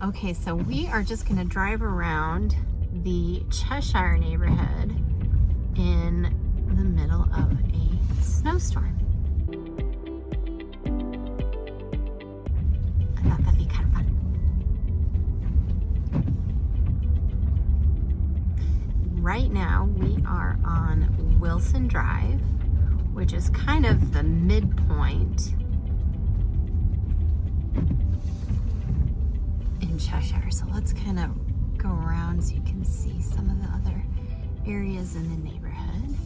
Okay, so we are just going to drive around the Cheshire neighborhood in the middle of a snowstorm. I thought that'd be kind of fun. Right now we are on Wilson Drive, which is kind of the midpoint in Cheshire. So let's kind of go around so you can see some of the other areas in the neighborhood.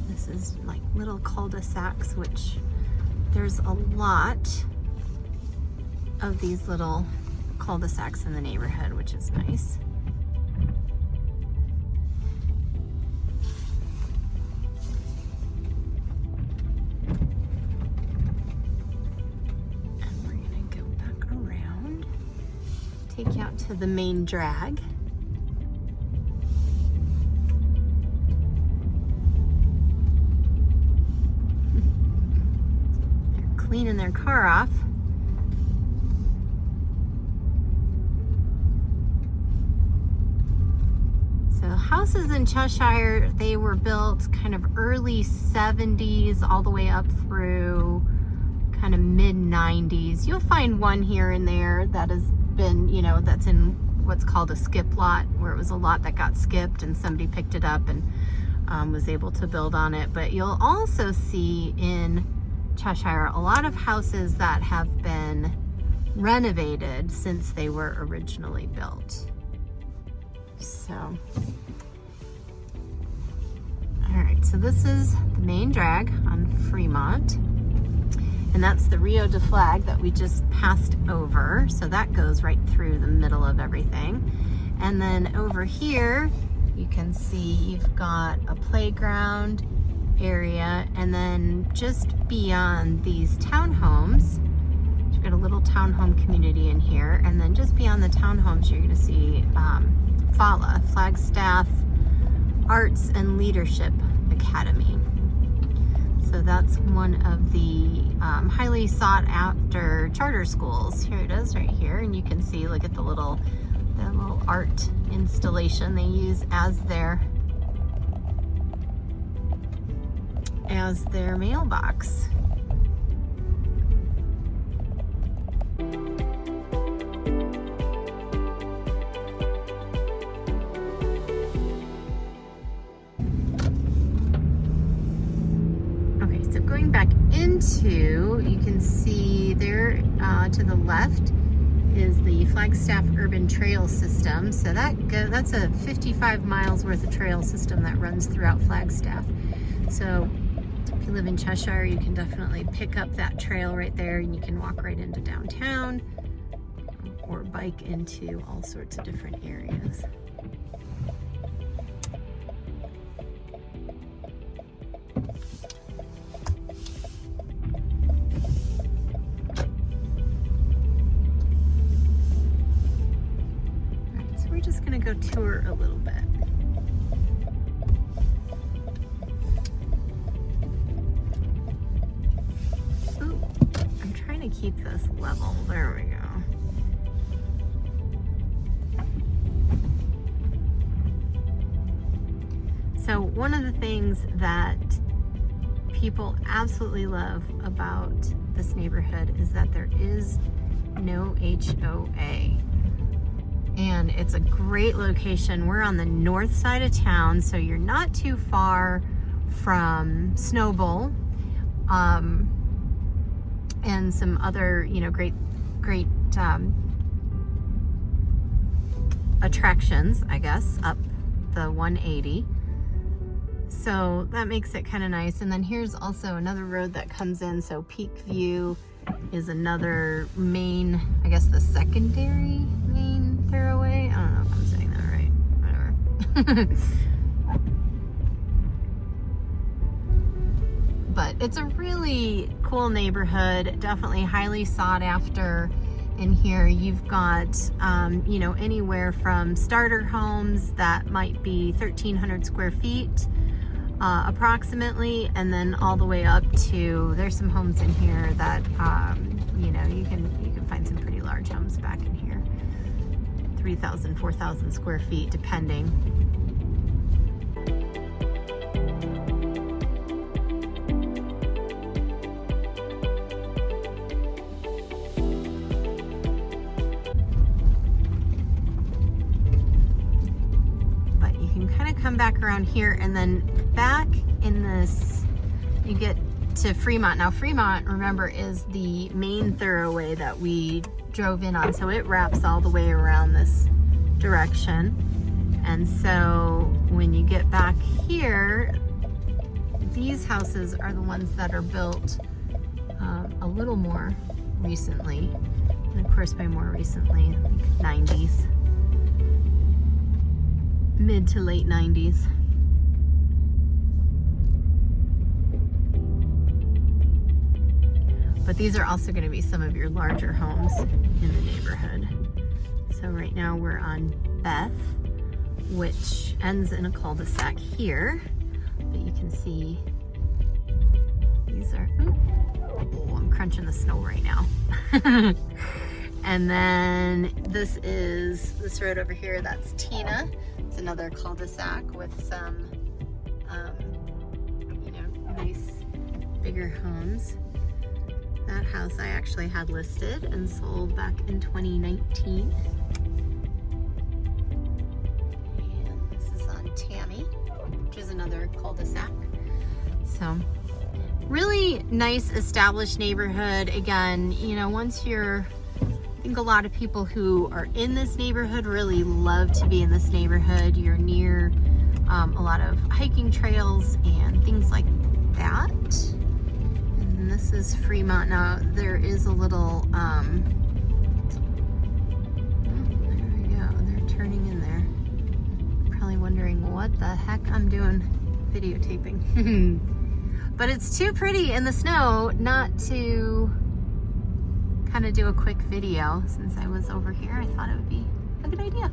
This is like little cul-de-sacs, which there's a lot of these little cul-de-sacs in the neighborhood, which is nice. Take you out to the main drag. They're cleaning their car off. So houses in Cheshire, they were built kind of early 70s all the way up through kind of mid 90s. You'll find one here and there that has been, you know, that's in what's called a skip lot, where it was a lot that got skipped and somebody picked it up and was able to build on it. But you'll also see in Cheshire a lot of houses that have been renovated since they were originally built. So, all right, so this is the main drag on Fremont. And that's the Rio de Flag that we just passed over. So that goes right through the middle of everything. And then over here, you can see you've got a playground area. And then just beyond these townhomes, you've got a little townhome community in here. And then just beyond the townhomes, you're gonna see FALA, Flagstaff Arts and Leadership Academy. So that's one of the highly sought after charter schools. Here it is right here, and you can see, look at the little art installation they use as their mailbox. Going back into, you can see there to the left is the Flagstaff Urban Trail System. So that's a 55 miles worth of trail system that runs throughout Flagstaff. So if you live in Cheshire, you can definitely pick up that trail right there, and you can walk right into downtown or bike into all sorts of different areas. Just gonna go tour a little bit. Ooh, I'm trying to keep this level. There we go. So one of the things that people absolutely love about this neighborhood is that there is no HOA. And it's a great location. We're on the north side of town, so you're not too far from Snowbowl and some other, you know, great attractions, I guess, up the 180. So that makes it kind of nice. And then here's also another road that comes in. So Peak View is another main, I guess the secondary main thoroughway. I don't know if I'm saying that right. Whatever. But it's a really cool neighborhood, definitely highly sought after. In here you've got you know, anywhere from starter homes that might be 1,300 square feet approximately, and then all the way up to, there's some homes in here that you know, you can find some pretty large homes back in here. 3,000, 4,000 square feet, depending. But you can kind of come back around here, and then back in this, you get to Fremont. Now Fremont, remember, is the main thoroughway that we drove in on, so it wraps all the way around this direction. And so when you get back here, these houses are the ones that are built a little more recently, and of course by more recently, like 90s, mid to late 90s. But these are also going to be some of your larger homes in the neighborhood. So right now we're on Beth, which ends in a cul-de-sac here. But you can see these are, oh, I'm crunching the snow right now. And then this road over here, that's Tina. It's another cul-de-sac with some, nice bigger homes. That house I actually had listed and sold back in 2019. And this is on Tammy, which is another cul-de-sac. So really nice established neighborhood. Again, once I think a lot of people who are in this neighborhood really love to be in this neighborhood. You're near a lot of hiking trails and things like that. And this is Fremont. Now there is a little, there we go, they're turning in there. Probably wondering what the heck I'm doing videotaping. But it's too pretty in the snow not to kind of do a quick video. Since I was over here, I thought it would be a good idea.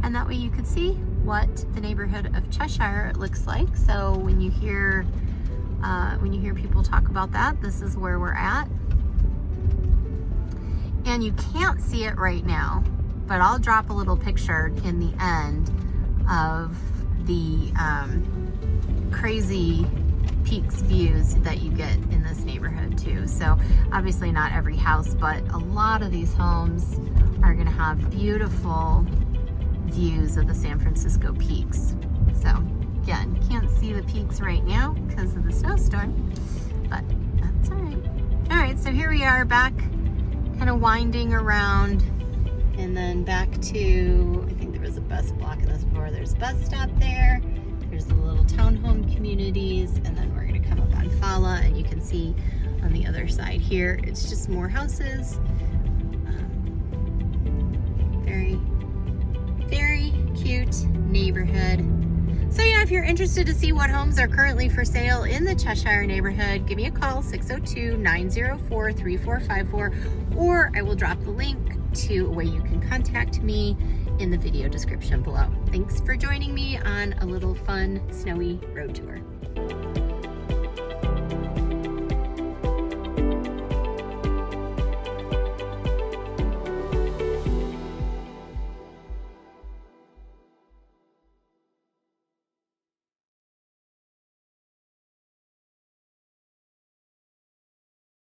And that way you could see what the neighborhood of Cheshire looks like. So when you hear people talk about that, this is where we're at. And you can't see it right now, but I'll drop a little picture in the end of the crazy peaks views that you get in this neighborhood too. So obviously not every house, but a lot of these homes are going to have beautiful views of the San Francisco peaks. So again, can't see the peaks right now because of the snowstorm, but that's all right. All right, so here we are back, kind of winding around, and then back to, I think there was a bus block in this before. There's a bus stop there. There's the little townhome communities, and then we're going to come up on Fala, and you can see on the other side here, it's just more houses. Very, very cute neighborhood. So yeah, if you're interested to see what homes are currently for sale in the Cheshire neighborhood, give me a call, 602-904-3454, or I will drop the link to a way you can contact me in the video description below. Thanks for joining me on a little fun, snowy road tour.